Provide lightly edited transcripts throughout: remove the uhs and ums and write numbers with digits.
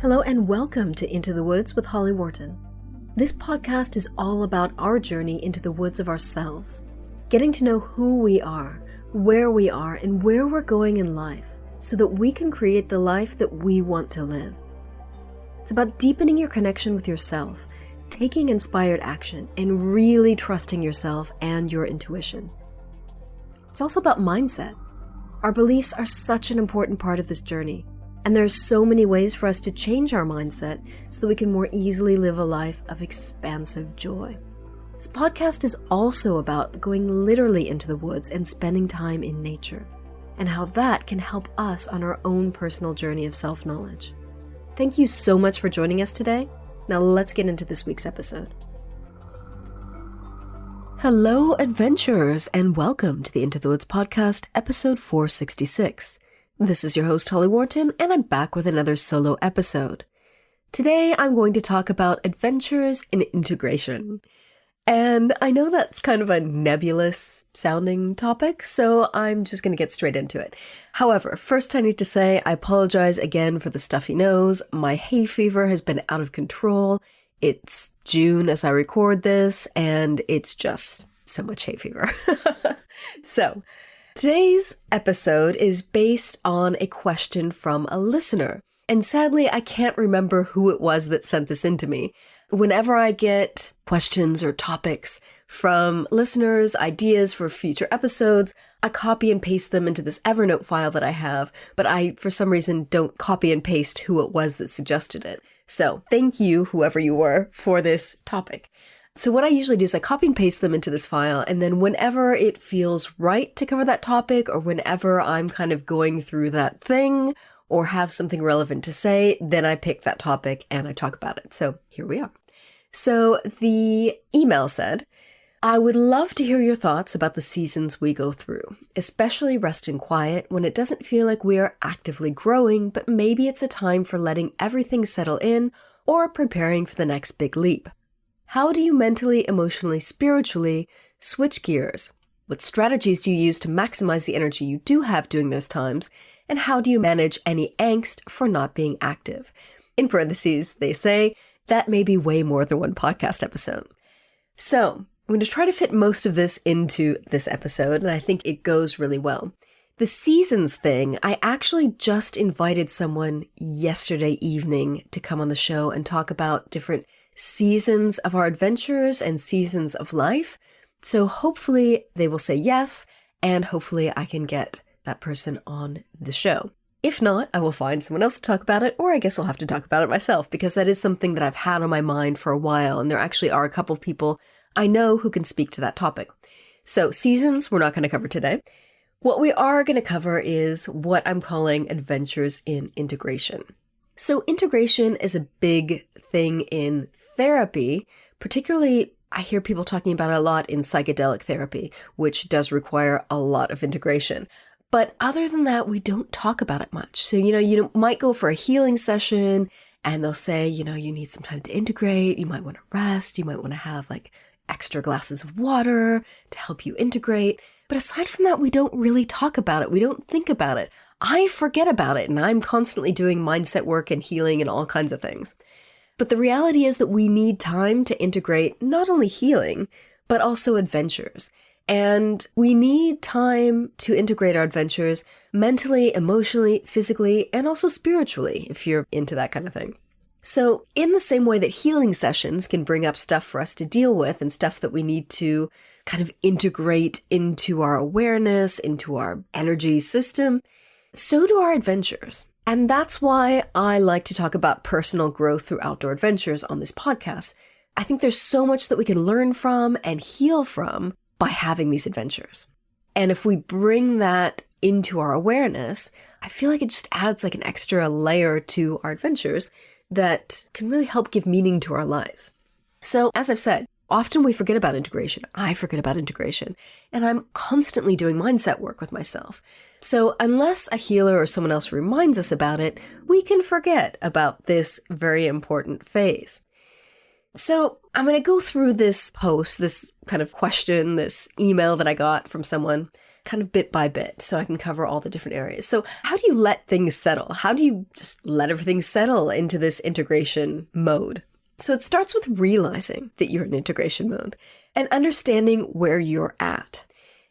Hello and welcome to Into the Woods with Holly Worton. This podcast is all about our journey into the woods of ourselves, getting to know who we are, where we are, and where we're going in life so that we can create the life that we want to live. It's about deepening your connection with yourself, taking inspired action, and really trusting yourself and your intuition. It's also about mindset. Our beliefs are such an important part of this journey. And there are so many ways for us to change our mindset so that we can more easily live a life of expansive joy. This podcast is also about going literally into the woods and spending time in nature, and how that can help us on our own personal journey of self-knowledge. Thank you so much for joining us today. Now let's get into this week's episode. Hello, adventurers, and welcome to the Into the Woods podcast, episode 466. This is your host, Holly Worton, and I'm back with another solo episode. Today, I'm going to talk about adventures in integration. And I know that's kind of a nebulous sounding topic, so I'm just going to get straight into it. However, first I need to say I apologize again for the stuffy nose. My hay fever has been out of control. It's June as I record this, and it's just so much hay fever. So, today's episode is based on a question from a listener, and sadly I can't remember who it was that sent this in to me. Whenever I get questions or topics from listeners, ideas for future episodes, I copy and paste them into this Evernote file that I have, but I, for some reason, don't copy and paste who it was that suggested it. So thank you, whoever you were, for this topic. So what I usually do is I copy and paste them into this file, and then whenever it feels right to cover that topic, or whenever I'm kind of going through that thing, or have something relevant to say, then I pick that topic and I talk about it. So here we are. So the email said, I would love to hear your thoughts about the seasons we go through, especially rest and quiet when it doesn't feel like we are actively growing, but maybe it's a time for letting everything settle in or preparing for the next big leap. How do you mentally, emotionally, spiritually switch gears? What strategies do you use to maximize the energy you do have during those times? And how do you manage any angst for not being active? In parentheses, they say, that may be way more than one podcast episode. So, I'm going to try to fit most of this into this episode, and I think it goes really well. The seasons thing, I actually just invited someone yesterday evening to come on the show and talk about different seasons of our adventures and seasons of life. So hopefully they will say yes, and hopefully I can get that person on the show. If not, I will find someone else to talk about it, or I guess I'll have to talk about it myself, because that is something that I've had on my mind for a while, and there actually are a couple of people I know who can speak to that topic. So seasons, we're not going to cover today. What we are going to cover is what I'm calling adventures in integration. So integration is a big thing in therapy, particularly I hear people talking about it a lot in psychedelic therapy, which does require a lot of integration. But other than that, we don't talk about it much. So, you might go for a healing session and they'll say, you need some time to integrate. You might want to rest. You might want to have like extra glasses of water to help you integrate. But aside from that, we don't really talk about it. We don't think about it. I forget about it, and I'm constantly doing mindset work and healing and all kinds of things. But the reality is that we need time to integrate not only healing, but also adventures. And we need time to integrate our adventures mentally, emotionally, physically, and also spiritually, if you're into that kind of thing. So in the same way that healing sessions can bring up stuff for us to deal with and stuff that we need to kind of integrate into our awareness, into our energy system, so do our adventures. And that's why I like to talk about personal growth through outdoor adventures on this podcast. I think there's so much that we can learn from and heal from by having these adventures. And if we bring that into our awareness, I feel like it just adds like an extra layer to our adventures that can really help give meaning to our lives. So as I've said, often we forget about integration. I forget about integration, and I'm constantly doing mindset work with myself. So unless a healer or someone else reminds us about it, we can forget about this very important phase. So I'm going to go through this post, this kind of question, this email that I got from someone, kind of bit by bit so I can cover all the different areas. So how do you let things settle? How do you just let everything settle into this integration mode? So it starts with realizing that you're in integration mode and understanding where you're at.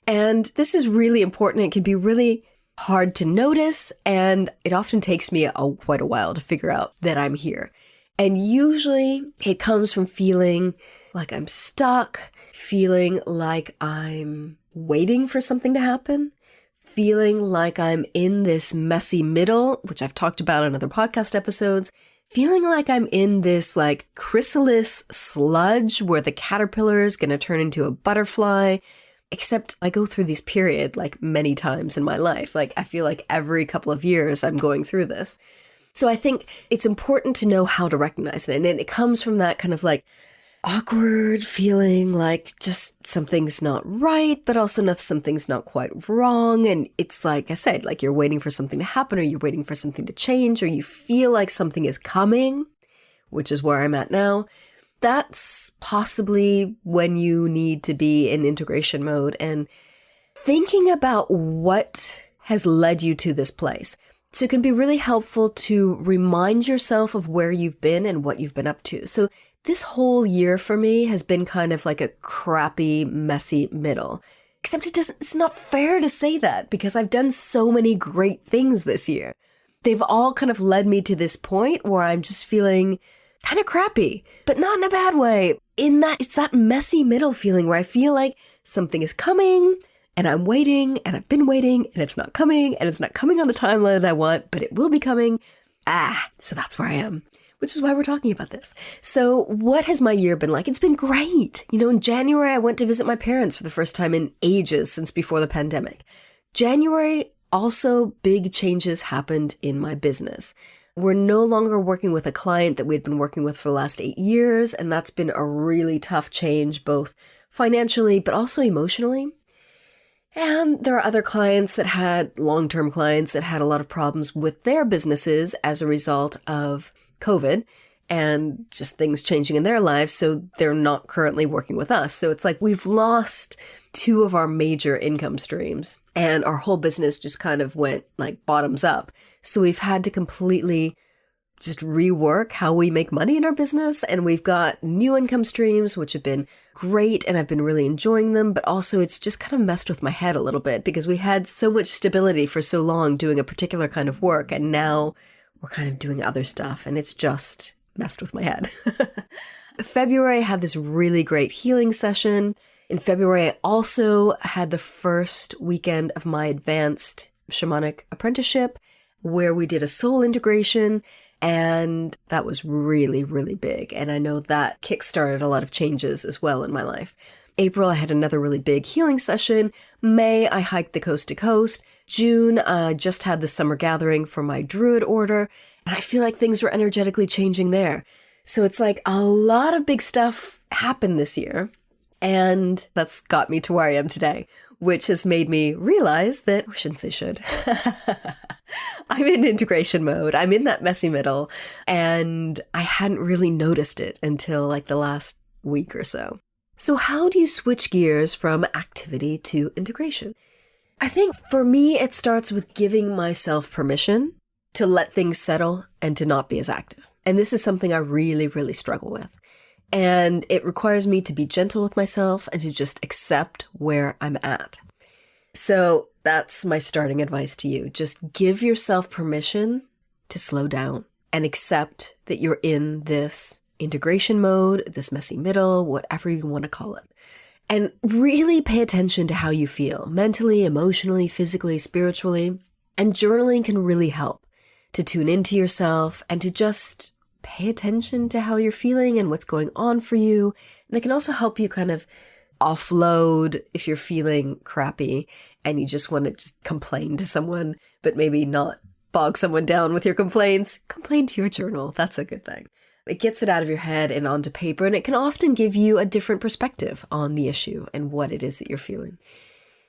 And this is really important. It can be really hard to notice, and it often takes me quite a while to figure out that I'm here. And usually it comes from feeling like I'm stuck, feeling like I'm waiting for something to happen, feeling like I'm in this messy middle, which I've talked about in other podcast episodes, feeling like I'm in this like chrysalis sludge where the caterpillar is going to turn into a butterfly. Except I go through this period like many times in my life. Like I feel like every couple of years I'm going through this. So I think it's important to know how to recognize it. And it comes from that kind of like awkward feeling like just something's not right, but also something's not quite wrong. And it's like I said, like you're waiting for something to happen, or you're waiting for something to change, or you feel like something is coming, which is where I'm at now. That's possibly when you need to be in integration mode and thinking about what has led you to this place. So it can be really helpful to remind yourself of where you've been and what you've been up to. So this whole year for me has been kind of like a crappy, messy middle. Except it's not fair to say that because I've done so many great things this year. They've all kind of led me to this point where I'm just feeling kind of crappy, but not in a bad way. It's that messy middle feeling where I feel like something is coming and I'm waiting and I've been waiting and it's not coming and it's not coming on the timeline that I want, but it will be coming. So that's where I am, which is why we're talking about this. So what has my year been like? It's been great. In January, I went to visit my parents for the first time in ages since before the pandemic. January, also big changes happened in my business. We're no longer working with a client that we'd been working with for the last 8 years, and that's been a really tough change, both financially, but also emotionally. And there are other clients that had, long-term clients that had a lot of problems with their businesses as a result of COVID and just things changing in their lives, so they're not currently working with us. So it's like we've lost 2 of our major income streams, and our whole business just kind of went like bottoms up. So we've had to completely just rework how we make money in our business. And we've got new income streams, which have been great. And I've been really enjoying them. But also it's just kind of messed with my head a little bit because we had so much stability for so long doing a particular kind of work. And now we're kind of doing other stuff. And it's just messed with my head. February, I had this really great healing session. In February, I also had the first weekend of my advanced shamanic apprenticeship where we did a soul integration, and that was really, really big. And I know that kickstarted a lot of changes as well in my life. April, I had another really big healing session. May, I hiked the coast to coast. June, I just had the summer gathering for my Druid order, and I feel like things were energetically changing there. So it's like a lot of big stuff happened this year. And that's got me to where I am today, which has made me realize that, I shouldn't say should, I'm in integration mode. I'm in that messy middle. And I hadn't really noticed it until like the last week or so. So how do you switch gears from activity to integration? I think for me, it starts with giving myself permission to let things settle and to not be as active. And this is something I really, really struggle with. And it requires me to be gentle with myself and to just accept where I'm at. So that's my starting advice to you. Just give yourself permission to slow down and accept that you're in this integration mode, this messy middle, whatever you want to call it. And really pay attention to how you feel mentally, emotionally, physically, spiritually. And journaling can really help to tune into yourself and to just pay attention to how you're feeling and what's going on for you. And it can also help you kind of offload if you're feeling crappy and you just want to just complain to someone, but maybe not bog someone down with your complaints. Complain to your journal. That's a good thing. It gets it out of your head and onto paper, and it can often give you a different perspective on the issue and what it is that you're feeling.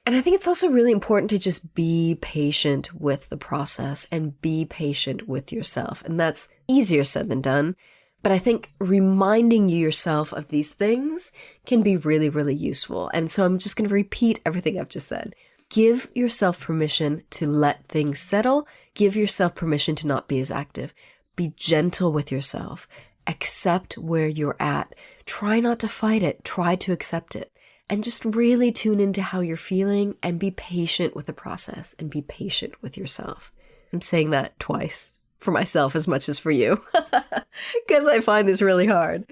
And I think it's also really important to just be patient with the process and be patient with yourself. And that's easier said than done. But I think reminding yourself of these things can be really, really useful. And so I'm just going to repeat everything I've just said. Give yourself permission to let things settle. Give yourself permission to not be as active. Be gentle with yourself. Accept where you're at. Try not to fight it. Try to accept it. And just really tune into how you're feeling and be patient with the process and be patient with yourself. I'm saying that twice for myself as much as for you because I find this really hard.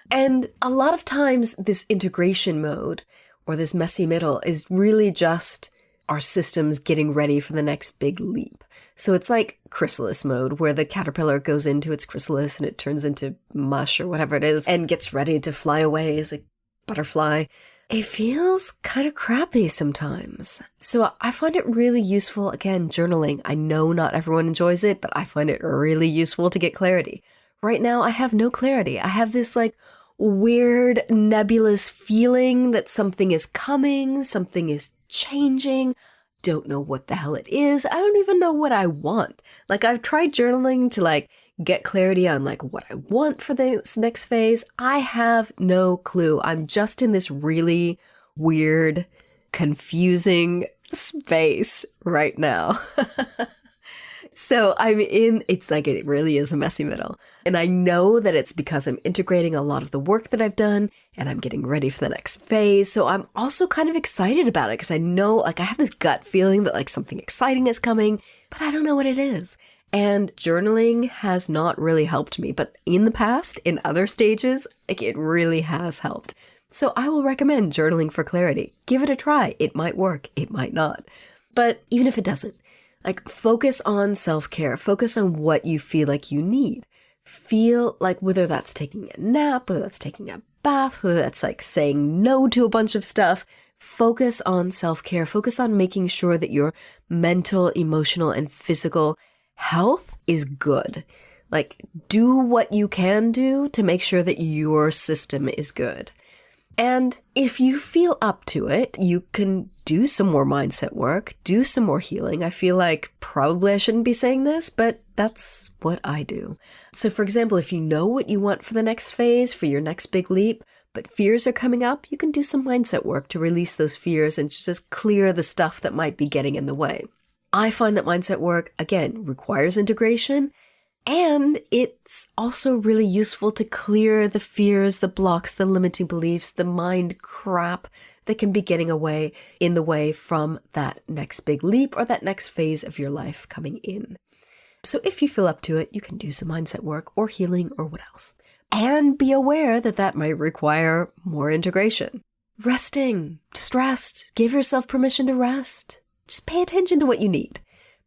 And a lot of times this integration mode or this messy middle is really just our systems getting ready for the next big leap. So it's like chrysalis mode, where the caterpillar goes into its chrysalis and it turns into mush or whatever it is and gets ready to fly away as a butterfly. It feels kind of crappy sometimes. So I find it really useful, again, journaling. I know not everyone enjoys it, but I find it really useful to get clarity. Right now, I have no clarity. I have this like weird nebulous feeling that something is coming, something is changing. Don't know what the hell it is. I don't even know what I want. Like I've tried journaling to like get clarity on like what I want for this next phase. I have no clue. I'm just in this really weird, confusing space right now. So it's like it really is a messy middle. And I know that it's because I'm integrating a lot of the work that I've done and I'm getting ready for the next phase. So I'm also kind of excited about it because I know like I have this gut feeling that like something exciting is coming, but I don't know what it is. And journaling has not really helped me, but in the past, in other stages, like it really has helped. So I will recommend journaling for clarity. Give it a try. It might work. It might not. But even if it doesn't, like focus on self-care, focus on what you feel like you need. Feel like whether that's taking a nap, whether that's taking a bath, whether that's like saying no to a bunch of stuff, focus on self-care, focus on making sure that your mental, emotional, and physical health is good. Like do what you can do to make sure that your system is good. And if you feel up to it, you can do some more mindset work, do some more healing. I feel like probably I shouldn't be saying this, but that's what I do. So for example, if you know what you want for the next phase, for your next big leap, but fears are coming up, you can do some mindset work to release those fears and just clear the stuff that might be getting in the way. I find that mindset work, again, requires integration. And it's also really useful to clear the fears, the blocks, the limiting beliefs, the mind crap that can be getting in the way from that next big leap or that next phase of your life coming in. So if you feel up to it, you can do some mindset work or healing or what else. And be aware that that might require more integration. Resting, just rest. Give yourself permission to rest. Just pay attention to what you need.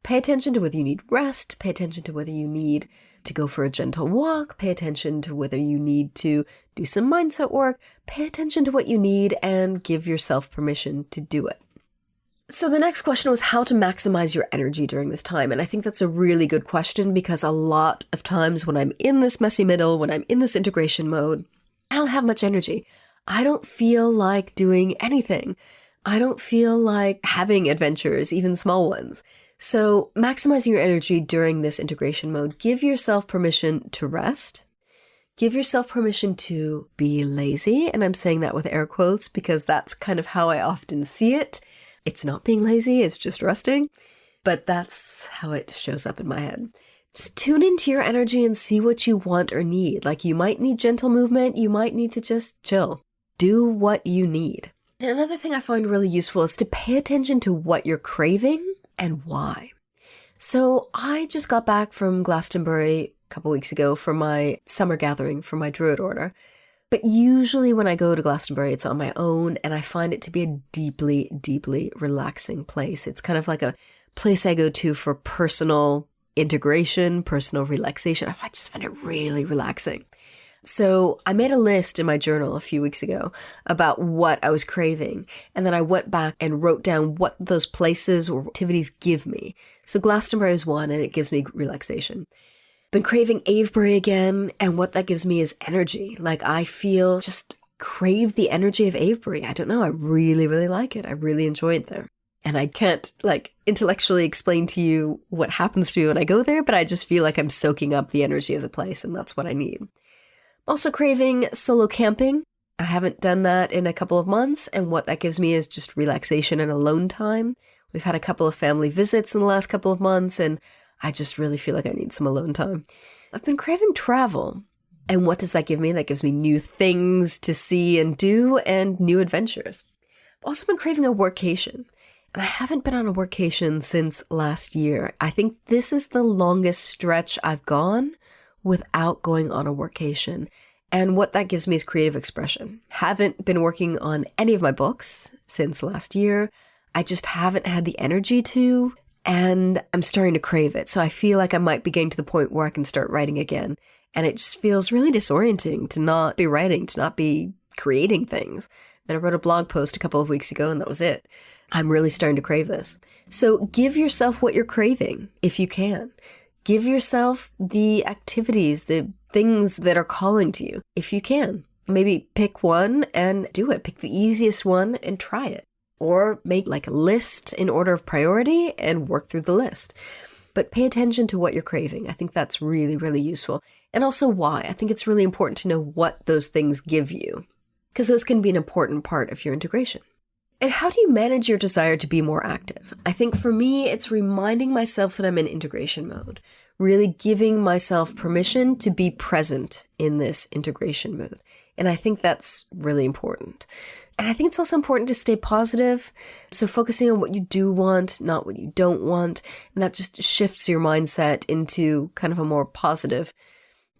Pay attention to whether you need rest, pay attention to whether you need to go for a gentle walk, pay attention to whether you need to do some mindset work, pay attention to what you need and give yourself permission to do it. So the next question was how to maximize your energy during this time. And I think that's a really good question because a lot of times when I'm in this messy middle, when I'm in this integration mode, I don't have much energy. I don't feel like doing anything. I don't feel like having adventures, even small ones. So maximizing your energy during this integration mode, give yourself permission to rest. Give yourself permission to be lazy. And I'm saying that with air quotes because that's kind of how I often see it. It's not being lazy, it's just resting. But that's how it shows up in my head. Just tune into your energy and see what you want or need. Like you might need gentle movement. You might need to just chill. Do what you need. And another thing I find really useful is to pay attention to what you're craving and why. So I just got back from Glastonbury a couple weeks ago for my summer gathering for my Druid order. But usually when I go to Glastonbury, it's on my own and I find it to be a deeply, deeply relaxing place. It's kind of like a place I go to for personal integration, personal relaxation. I just find it really relaxing. So I made a list in my journal a few weeks ago about what I was craving. And then I went back and wrote down what those places or activities give me. So Glastonbury is one and it gives me relaxation. Been craving Avebury again. And what that gives me is energy. Like I feel just crave the energy of Avebury. I don't know. I really, really like it. I really enjoy it there. And I can't like intellectually explain to you what happens to me when I go there, but I just feel like I'm soaking up the energy of the place and that's what I need. Also craving solo camping. I haven't done that in a couple of months, and what that gives me is just relaxation and alone time, We've had a couple of family visits in the last couple of months, and I just really feel like I need some alone time. I've been craving travel. And what does that give me? That gives me new things to see and do and new adventures. I've also been craving a workation. And I haven't been on a workation since last year. I think this is the longest stretch I've gone without going on a workation. And what that gives me is creative expression. Haven't been working on any of my books since last year. I just haven't had the energy to, and I'm starting to crave it. So I feel like I might be getting to the point where I can start writing again. And it just feels really disorienting to not be writing, to not be creating things. And I wrote a blog post a couple of weeks ago, and that was it. I'm really starting to crave this. So give yourself what you're craving if you can. Give yourself the activities, the things that are calling to you if you can. Maybe pick one and do it. Pick the easiest one and try it. Or make like a list in order of priority and work through the list. But pay attention to what you're craving. I think that's really, really useful. And also why. I think it's really important to know what those things give you, because those can be an important part of your integration. And how do you manage your desire to be more active? I think for me, it's reminding myself that I'm in integration mode, really giving myself permission to be present in this integration mode. And I think that's really important. And I think it's also important to stay positive. So focusing on what you do want, not what you don't want. And that just shifts your mindset into kind of a more positive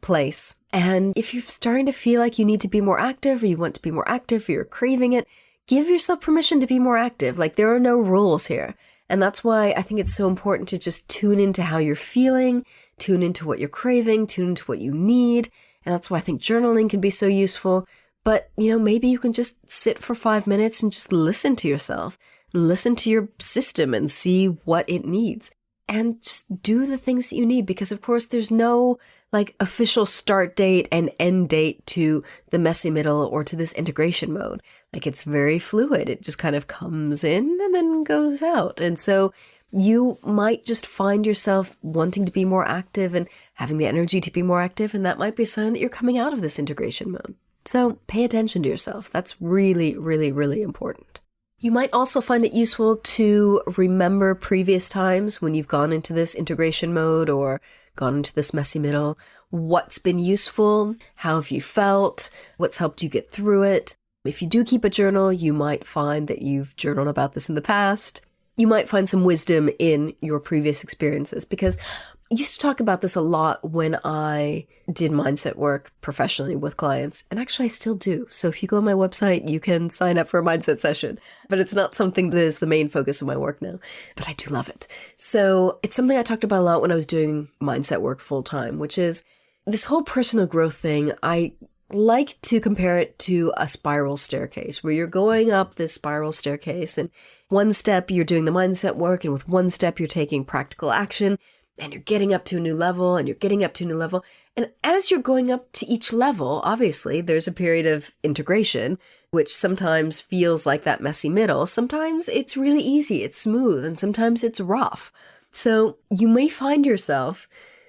place. And if you're starting to feel like you need to be more active, or you want to be more active, or you're craving it, give yourself permission to be more active. Like, there are no rules here. And that's why I think it's so important to just tune into how you're feeling, tune into what you're craving, tune into what you need. And that's why I think journaling can be so useful. But, maybe you can just sit for 5 minutes and just listen to yourself, listen to your system and see what it needs. And just do the things that you need, because of course there's no official start date and end date to the messy middle or to this integration mode. It's very fluid. It just kind of comes in and then goes out. And so you might just find yourself wanting to be more active and having the energy to be more active. And that might be a sign that you're coming out of this integration mode. So pay attention to yourself. That's really, really, really important. You might also find it useful to remember previous times when you've gone into this integration mode or gone into this messy middle. What's been useful? How have you felt? What's helped you get through it? If you do keep a journal, you might find that you've journaled about this in the past. You might find some wisdom in your previous experiences, because I used to talk about this a lot when I did mindset work professionally with clients, and actually I still do. So if you go on my website, you can sign up for a mindset session, but it's not something that is the main focus of my work now, but I do love it. So it's something I talked about a lot when I was doing mindset work full time, which is this whole personal growth thing. I like to compare it to a spiral staircase, where you're going up this spiral staircase, and one step you're doing the mindset work, and with one step you're taking practical action, and you're getting up to a new level, and you're getting up to a new level. And as you're going up to each level, obviously there's a period of integration, which sometimes feels like that messy middle. Sometimes it's really easy, it's smooth, and sometimes it's rough. So you may find yourself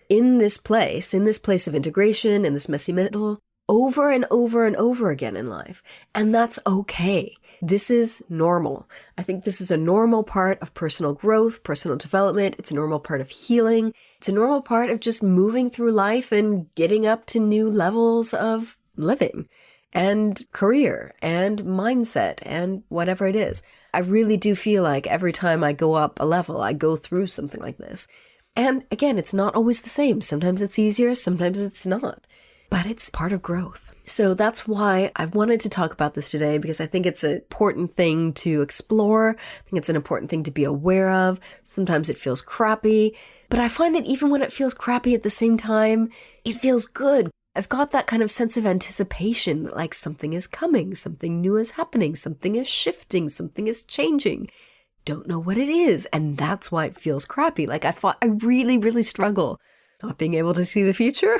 in this place of integration, in this messy middle, over and over and over again in life. And that's okay. This is normal. I think this is a normal part of personal growth, personal development. It's a normal part of healing. It's a normal part of just moving through life and getting up to new levels of living and career and mindset and whatever it is. I really do feel like every time I go up a level, I go through something like this. And again, it's not always the same. Sometimes it's easier, sometimes it's not. But it's part of growth. So that's why I wanted to talk about this today, because I think it's an important thing to explore. I think it's an important thing to be aware of. Sometimes it feels crappy, but I find that even when it feels crappy at the same time, it feels good. I've got that kind of sense of anticipation, like something is coming, something new is happening, something is shifting, something is changing. Don't know what it is. And that's why it feels crappy. I really, really struggle not being able to see the future.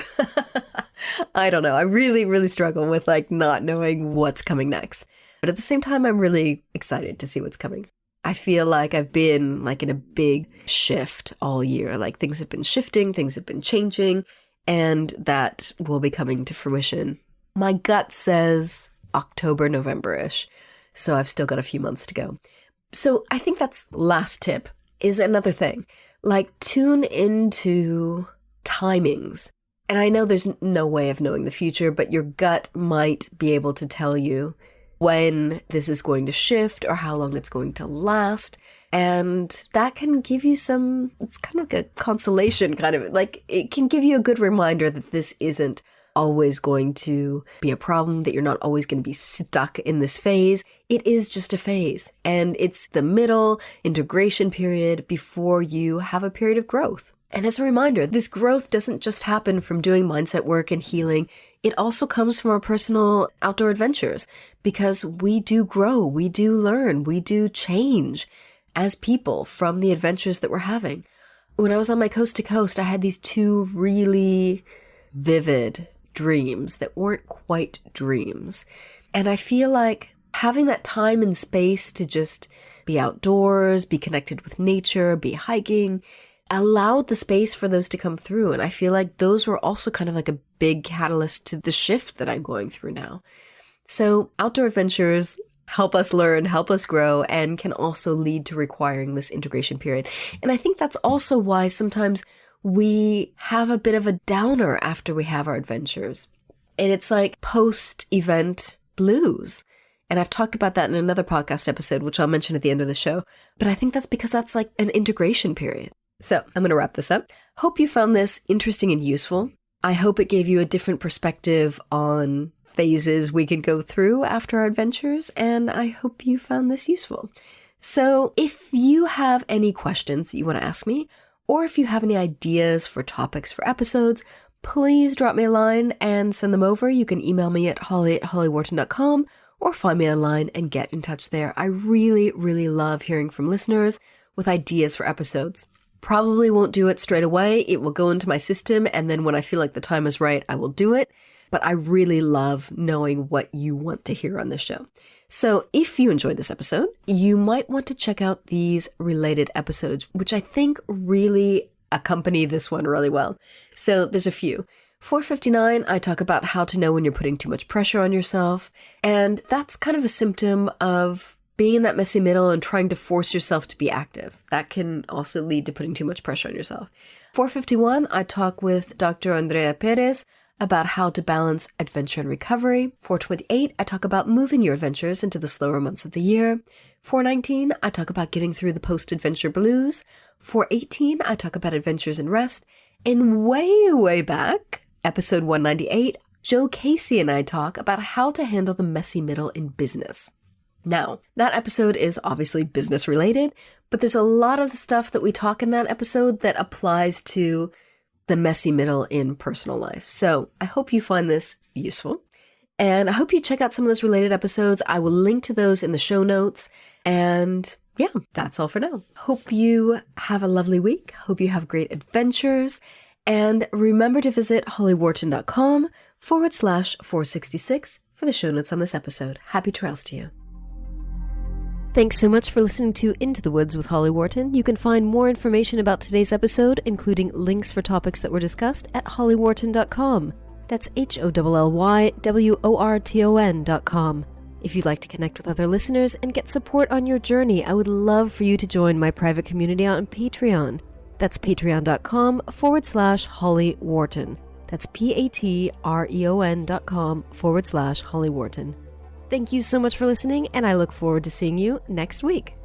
I don't know. I really, really struggle with not knowing what's coming next. But at the same time, I'm really excited to see what's coming. I feel like I've been in a big shift all year. Things have been shifting, things have been changing, and that will be coming to fruition. My gut says October, November-ish. So I've still got a few months to go. So I think that's last tip is another thing. Like, tune into timings. And I know there's no way of knowing the future, but your gut might be able to tell you when this is going to shift or how long it's going to last. And that can give you it's kind of like a consolation, kind of like it can give you a good reminder that this isn't always going to be a problem, that you're not always going to be stuck in this phase. It is just a phase, and it's the middle integration period before you have a period of growth. And as a reminder, this growth doesn't just happen from doing mindset work and healing. It also comes from our personal outdoor adventures, because we do grow, we do learn, we do change as people from the adventures that we're having. When I was on my coast to coast, I had these two really vivid dreams that weren't quite dreams. And I feel like having that time and space to just be outdoors, be connected with nature, be hiking, allowed the space for those to come through. And I feel like those were also kind of like a big catalyst to the shift that I'm going through now. So outdoor adventures help us learn, help us grow, and can also lead to requiring this integration period. And I think that's also why sometimes we have a bit of a downer after we have our adventures. And it's like post-event blues. And I've talked about that in another podcast episode, which I'll mention at the end of the show. But I think that's because that's like an integration period. So I'm going to wrap this up. Hope you found this interesting and useful. I hope it gave you a different perspective on phases we can go through after our adventures. And I hope you found this useful. So if you have any questions that you want to ask me, or if you have any ideas for topics for episodes, please drop me a line and send them over. You can email me at holly@hollyworton.com or find me online and get in touch there. I really, really love hearing from listeners with ideas for episodes. Probably won't do it straight away. It will go into my system, and then when I feel like the time is right, I will do it. But I really love knowing what you want to hear on this show. So if you enjoyed this episode, you might want to check out these related episodes, which I think really accompany this one really well. So there's a few. 459, I talk about how to know when you're putting too much pressure on yourself. And that's kind of a symptom of being in that messy middle and trying to force yourself to be active. That can also lead to putting too much pressure on yourself. 451, I talk with Dr. Andrea Perez about how to balance adventure and recovery. 428, I talk about moving your adventures into the slower months of the year. 419, I talk about getting through the post-adventure blues. 418, I talk about adventures and rest. And way back, episode 198, Joe Casey and I talk about how to handle the messy middle in business. Now, that episode is obviously business related, but there's a lot of the stuff that we talk in that episode that applies to the messy middle in personal life. So I hope you find this useful. And I hope you check out some of those related episodes. I will link to those in the show notes. And yeah, that's all for now. Hope you have a lovely week. Hope you have great adventures. And remember to visit hollyworton.com/466 for the show notes on this episode. Happy trails to you. Thanks so much for listening to Into the Woods with Holly Worton. You can find more information about today's episode, including links for topics that were discussed, at hollyworton.com. That's HOLLYWORTON.com. If you'd like to connect with other listeners and get support on your journey, I would love for you to join my private community on Patreon. That's patreon.com/Holly Worton. That's patreon.com/Holly Worton. Thank you so much for listening, and I look forward to seeing you next week.